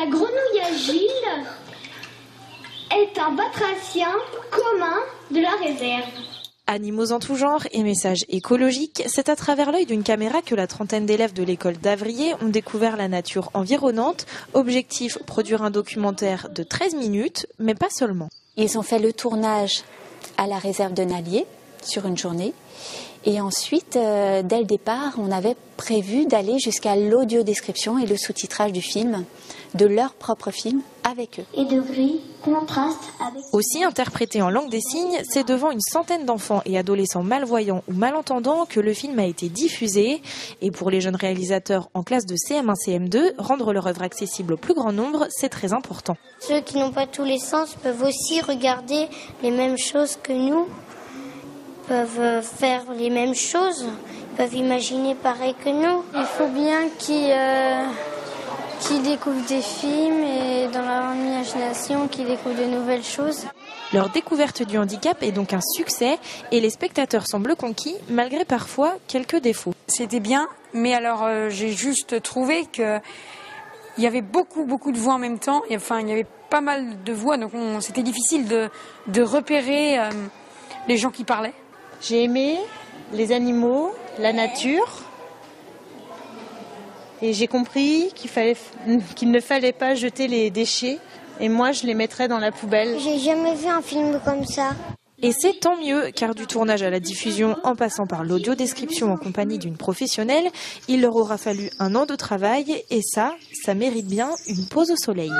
La grenouille agile est un batracien commun de la réserve. Animaux en tout genre et messages écologiques, c'est à travers l'œil d'une caméra que la trentaine d'élèves de l'école d'Avrier ont découvert la nature environnante. Objectif, produire un documentaire de 13 minutes, mais pas seulement. Ils ont fait le tournage à la réserve de Nalier sur une journée. Et ensuite, dès le départ, on avait prévu d'aller jusqu'à l'audiodescription et le sous-titrage du film, de leur propre film, avec eux. Et de gris contraste avec... Aussi interprété en langue des signes, c'est devant une centaine d'enfants et adolescents malvoyants ou malentendants que le film a été diffusé. Et pour les jeunes réalisateurs en classe de CM1, CM2, rendre leur œuvre accessible au plus grand nombre, c'est très important. Ceux qui n'ont pas tous les sens peuvent aussi regarder les mêmes choses que nous, peuvent faire les mêmes choses, peuvent imaginer pareil que nous. Il faut bien qu'ils découvrent des films et dans leur imagination qu'ils découvrent de nouvelles choses. Leur découverte du handicap est donc un succès et les spectateurs semblent conquis malgré parfois quelques défauts. C'était bien, mais alors j'ai juste trouvé qu'il y avait beaucoup de voix en même temps. Enfin, il y avait pas mal de voix, donc c'était difficile de repérer les gens qui parlaient. J'ai aimé les animaux, la nature, et j'ai compris qu'il ne fallait pas jeter les déchets, et moi je les mettrais dans la poubelle. J'ai jamais vu un film comme ça. Et c'est tant mieux, car du tournage à la diffusion, en passant par l'audiodescription en compagnie d'une professionnelle, il leur aura fallu 1 an de travail, et ça mérite bien une pause au soleil.